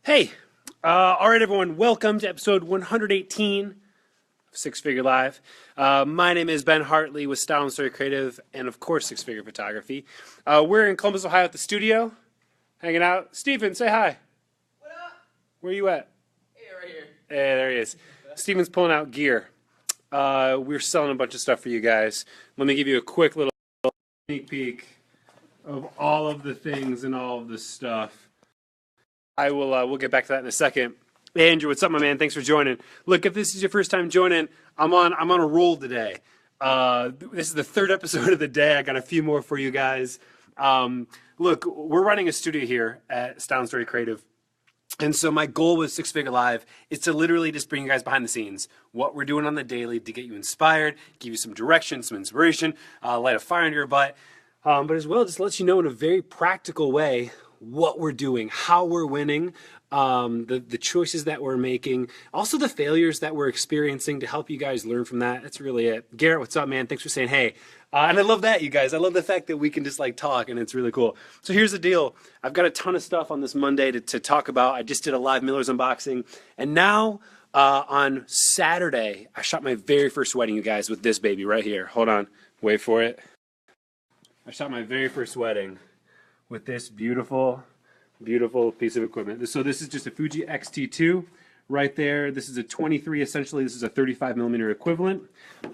Hey, all right, everyone, welcome to episode 118 of Six Figure Live. My name is Ben Hartley with Style and Story Creative and, of course, Six Figure Photography. We're in Columbus, Ohio at the studio, hanging out. Steven, say hi. What up? Where are you at? Hey, right here. Hey, there he is. Steven's pulling out gear. We're selling a bunch of stuff for you guys. Let me give you a quick little sneak peek of all of the things and all of the stuff. We'll get back to that in a second. Hey, Andrew, what's up, my man? Thanks for joining. Look, if this is your first time joining, I'm on a roll today. This is the third episode of the day. I got a few more for you guys. Look, we're running a studio here at Style and Story Creative. And so my goal with Six Figure Live is to literally just bring you guys behind the scenes, what we're doing on the daily to get you inspired, give you some direction, some inspiration, light a fire under your butt, but as well just let you know in a very practical way what we're doing, how we're winning, the choices that we're making, also the failures that we're experiencing to help you guys learn from that. That's really it. Garrett, what's up, man? Thanks for saying hey. And I love that, you guys. I love the fact that we can just like talk, and it's really cool. So here's the deal. I've got a ton of stuff on this Monday to talk about. I just did a live Miller's unboxing, and now on Saturday, I shot my very first wedding, you guys, with this baby right here. Hold on. Wait for it. I shot my very first wedding with this beautiful, beautiful piece of equipment. So this is just a Fuji X-T2 right there. This is a 23, essentially. This is a 35 millimeter equivalent.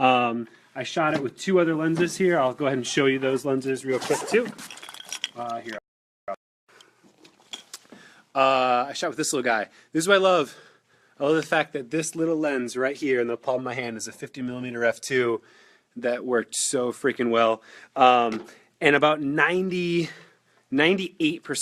I shot it with two other lenses here. I'll go ahead and show you those lenses real quick too. Here. I shot with this little guy. This is what I love. I love the fact that this little lens right here in the palm of my hand is a 50 millimeter f2 that worked so freaking well. And about 98%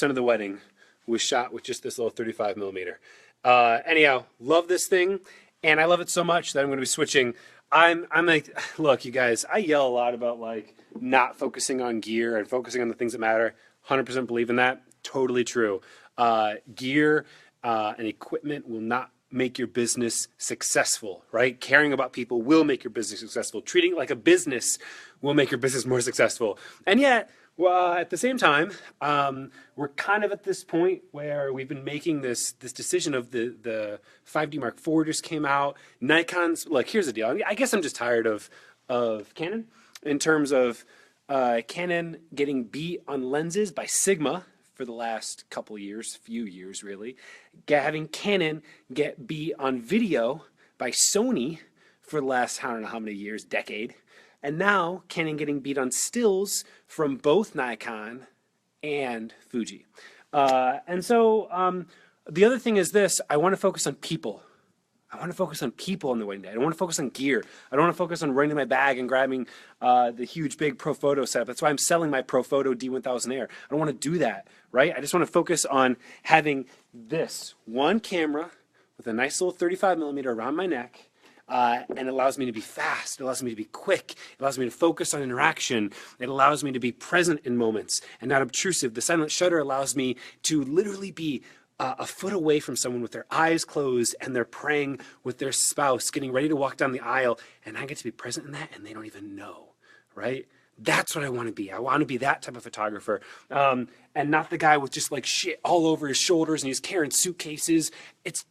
of the wedding was shot with just this little 35 millimeter. Anyhow, love this thing, and I love it so much that I'm going to be switching. I'm like, look, you guys, I yell a lot about like not focusing on gear and focusing on the things that matter. 100% believe in that. Totally true. Gear and equipment will not make your business successful, right? Caring about people will make your business successful. Treating it like a business will make your business more successful. And yet, well, at the same time, we're kind of at this point where we've been making this decision of the 5D Mark IV just came out. Nikon's, look, here's the deal. I guess I'm just tired of Canon in terms of Canon getting beat on lenses by Sigma for the last couple years, few years really. Having Canon get beat on video by Sony for the last, I don't know how many years, decade. And now Canon getting beat on stills from both Nikon and Fuji. And so the other thing is this, I want to focus on people. I want to focus on people on the wedding day. I don't want to focus on gear. I don't want to focus on running my bag and grabbing the huge big Profoto setup. That's why I'm selling my Profoto D1000 Air. I don't want to do that, right? I just want to focus on having this one camera with a nice little 35 millimeter around my neck. And it allows me to be fast, it allows me to be quick, it allows me to focus on interaction, it allows me to be present in moments and not obtrusive. The silent shutter allows me to literally be a foot away from someone with their eyes closed and they're praying with their spouse, getting ready to walk down the aisle, and I get to be present in that and they don't even know, right? That's what I want to be. I want to be that type of photographer, and not the guy with just like shit all over his shoulders and he's carrying suitcases. It's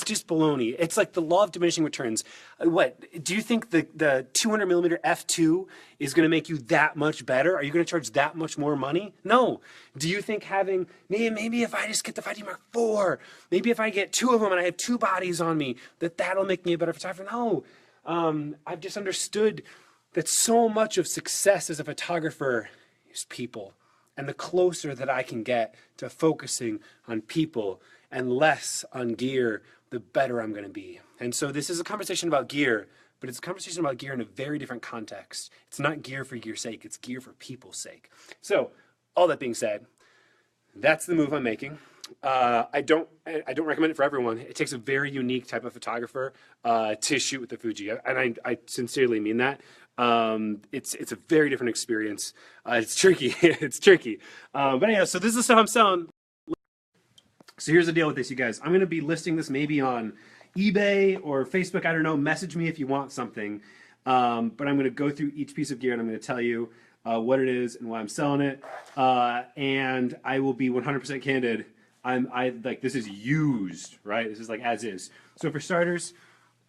just baloney. It's like the law of diminishing returns. What do you think the 200 millimeter f2 is going to make you that much better? Are you going to charge that much more money? No. Do you think having maybe if I just get the 5D Mark IV, maybe if I get two of them and I have two bodies on me, that'll make me a better photographer? No. I've just understood that so much of success as a photographer is people. And the closer that I can get to focusing on people and less on gear, the better I'm going to be. And so this is a conversation about gear, but it's a conversation about gear in a very different context. It's not gear for gear's sake, it's gear for people's sake. So, all that being said, that's the move I'm making. I don't recommend it for everyone. It takes a very unique type of photographer to shoot with the Fuji, and I sincerely mean that. It's a very different experience. It's tricky. It's tricky. But anyhow, so this is the stuff I'm selling. So here's the deal with this, you guys. I'm going to be listing this maybe on eBay or Facebook. I don't know. Message me if you want something. But I'm going to go through each piece of gear and I'm going to tell you what it is and why I'm selling it. And I will be 100% candid. I like this is used, right? This is like as is. So for starters,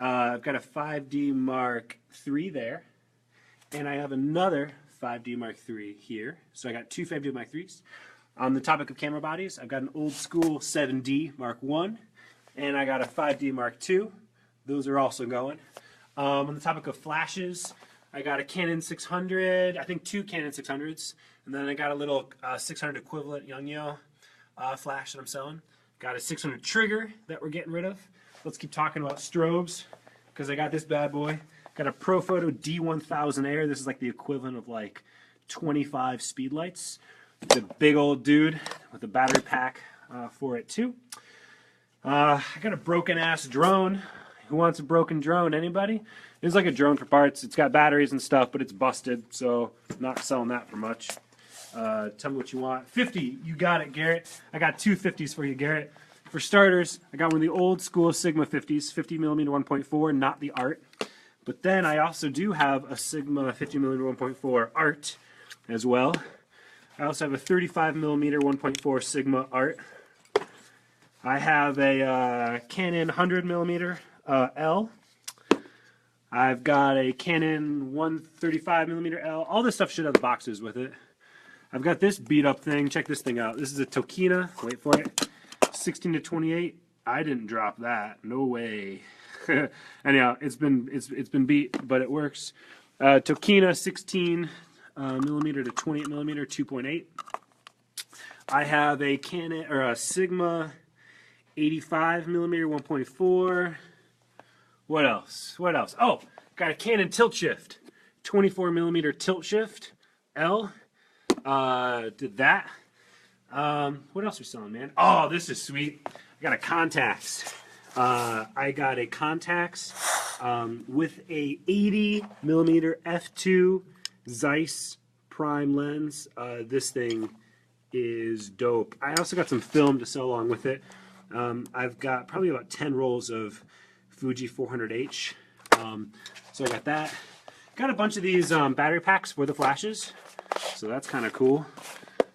I've got a 5D Mark III there, and I have another 5D Mark III here. So I got two 5D Mark IIIs. On the topic of camera bodies, I've got an old school 7D Mark I, and I got a 5D Mark II. Those are also going. On the topic of flashes, I got a Canon 600, I think two Canon 600s, and then I got a little 600 equivalent Yangyo flash that I'm selling. Got a 600 trigger that we're getting rid of. Let's keep talking about strobes, because I got this bad boy. Got a Profoto D1000 Air. This is like the equivalent of like 25 speed lights. It's a big old dude with a battery pack for it too. I got a broken ass drone. Who wants a broken drone? Anybody? It's like a drone for parts. It's got batteries and stuff, but it's busted, so I'm not selling that for much. Tell me what you want. 50, you got it, Garrett. I got two 50s for you, Garrett. For starters, I got one of the old school Sigma 50s, 50mm 1.4, not the Art. But then I also do have a Sigma 50mm 1.4 Art as well. I also have a 35mm 1.4 Sigma Art. I have a Canon 100mm L. I've got a Canon 135mm L. All this stuff should have boxes with it. I've got this beat up thing. Check this thing out. This is a Tokina. Wait for it. 16-28. I didn't drop that. No way. Anyhow, it's been beat, but it works. Tokina 16mm to 28mm 2.8. I have a Canon or a Sigma 85mm 1.4. What else? What else? Oh, got a Canon tilt shift, 24mm tilt shift L. Did that. What else are we selling, man? Oh, this is sweet. I got a Contax. I got a Contax with a 80mm f2 Zeiss prime lens. This thing is dope. I also got some film to sell along with it. I've got probably about 10 rolls of Fuji 400H. So I got that. Got a bunch of these battery packs for the flashes. So that's kind of cool.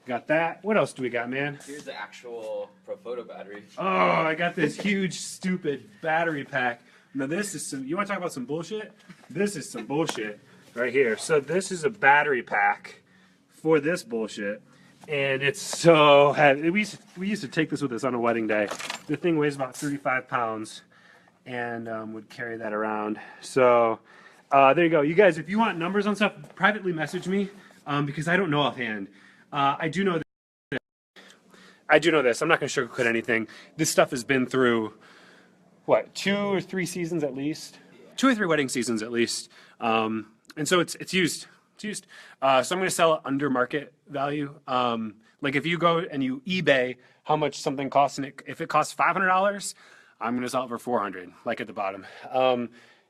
Got that. What else do we got, man? Here's the actual Profoto battery. Oh, I got this huge, stupid battery pack. Now this is some, you want to talk about some bullshit? This is some bullshit right here. So this is a battery pack for this bullshit. And it's so heavy. We used to take this with us on a wedding day. The thing weighs about 35 pounds and would carry that around. So there you go. You guys, if you want numbers on stuff, privately message me because I don't know offhand. I do know this. I'm not going to sugarcoat anything. This stuff has been through, what, 2 or 3 seasons at least? 2 or 3 wedding seasons at least. And so it's used. It's used. So I'm going to sell it under market value. Like if you go and you eBay how much something costs, and if it costs $500, I'm going to sell it for $400, like at the bottom.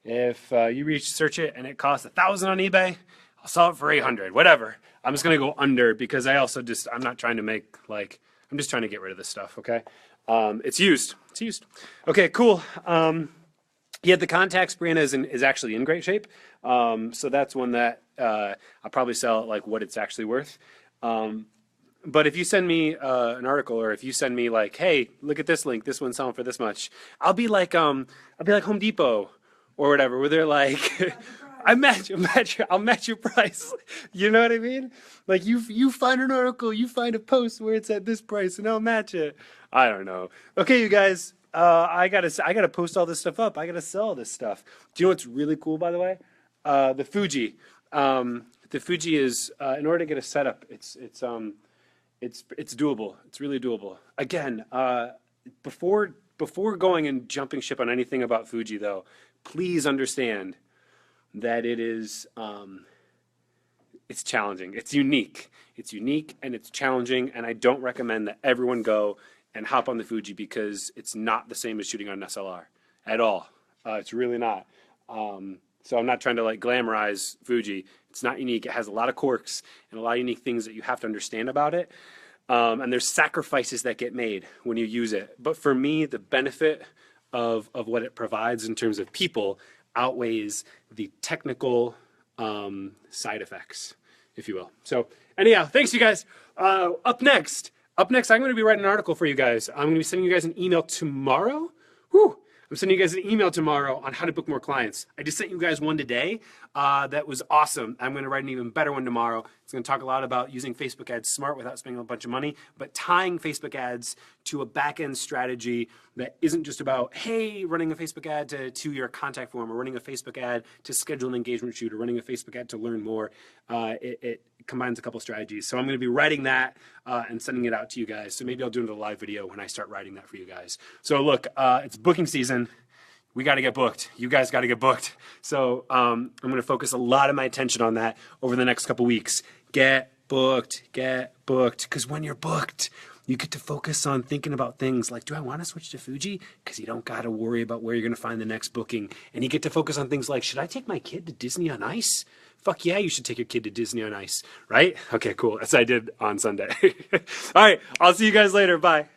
If you search it and it costs $1,000 on eBay, I'll sell it for $800, whatever. I'm just going to go under because I'm not trying to make, like, I'm just trying to get rid of this stuff, okay? It's used. It's used. Okay, cool. Yeah, the Contax brand is actually in great shape. So that's one that I'll probably sell at like what it's actually worth. But if you send me an article, or if you send me like, hey, look at this link, this one's selling for this much, I'll be like Home Depot or whatever, where they're like, I'll match your price. You know what I mean? Like you find an article, you find a post where it's at this price, and I'll match it. I don't know. Okay, you guys, I gotta post all this stuff up. I gotta sell all this stuff. Do you know what's really cool, by the way? The Fuji. The Fuji is in order to get a setup, it's doable. It's really doable. Again, before going and jumping ship on anything about Fuji, though, please understand that it is it's challenging. It's unique. It's unique and it's challenging, and I don't recommend that everyone go and hop on the Fuji because it's not the same as shooting on an SLR at all. It's really not. So I'm not trying to like glamorize Fuji. It's not unique. It has a lot of quirks and a lot of unique things that you have to understand about it. And there's sacrifices that get made when you use it. But for me, the benefit of what it provides in terms of people outweighs the technical side effects, if you will. So anyhow, thanks you guys. Up next, Up next, I'm going to be writing an article for you guys. I'm going to be sending you guys an email tomorrow. Whew. I'm sending you guys an email tomorrow on how to book more clients. I just sent you guys one today that was awesome. I'm going to write an even better one tomorrow. It's going to talk a lot about using Facebook ads smart without spending a bunch of money, but tying Facebook ads to a back-end strategy that isn't just about, hey, running a Facebook ad to your contact form, or running a Facebook ad to schedule an engagement shoot, or running a Facebook ad to learn more. It combines a couple strategies. So I'm going to be writing that and sending it out to you guys. So maybe I'll do another live video when I start writing that for you guys. So look, it's booking season. We got to get booked. You guys got to get booked. So I'm going to focus a lot of my attention on that over the next couple weeks. Get booked, get booked. Because when you're booked, you get to focus on thinking about things like, do I want to switch to Fuji? Because you don't got to worry about where you're going to find the next booking. And you get to focus on things like, should I take my kid to Disney on Ice? Fuck yeah, you should take your kid to Disney on Ice, right? Okay, cool. As I did on Sunday. All right, I'll see you guys later. Bye.